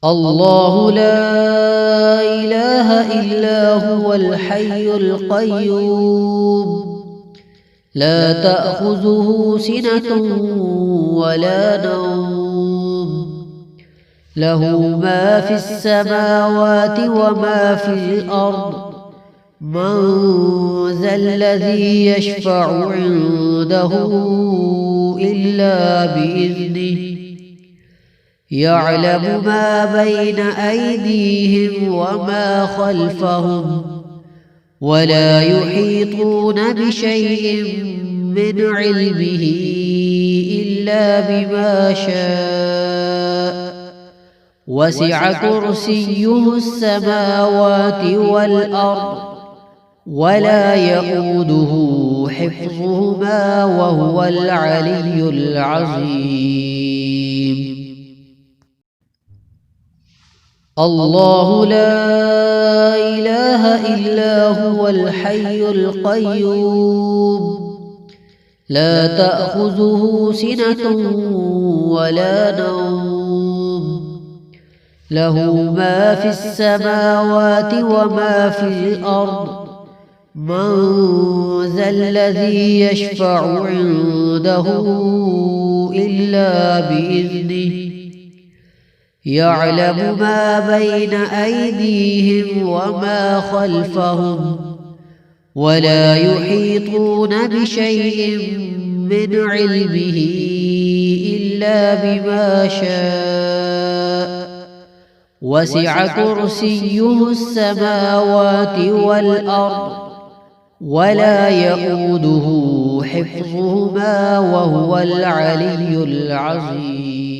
الله لا إله إلا هو الحي القيوم لا تأخذه سنة ولا نوم له ما في السماوات وما في الأرض من ذا الذي يشفع عنده إلا بإذنه يعلم ما بين أيديهم وما خلفهم ولا يحيطون بشيء من علمه إلا بما شاء وسع كرسيه السماوات والأرض ولا يؤوده حفظهما وهو العلي العظيم. الله لا إله إلا هو الحي القيوم لا تأخذه سنة ولا نوم له ما في السماوات وما في الأرض من ذا الذي يشفع عنده إلا بإذنه يعلم ما بين أيديهم وما خلفهم ولا يحيطون بشيء من علمه إلا بما شاء وسع كرسيه السماوات والأرض ولا يؤوده حفظهما وهو العلي العظيم.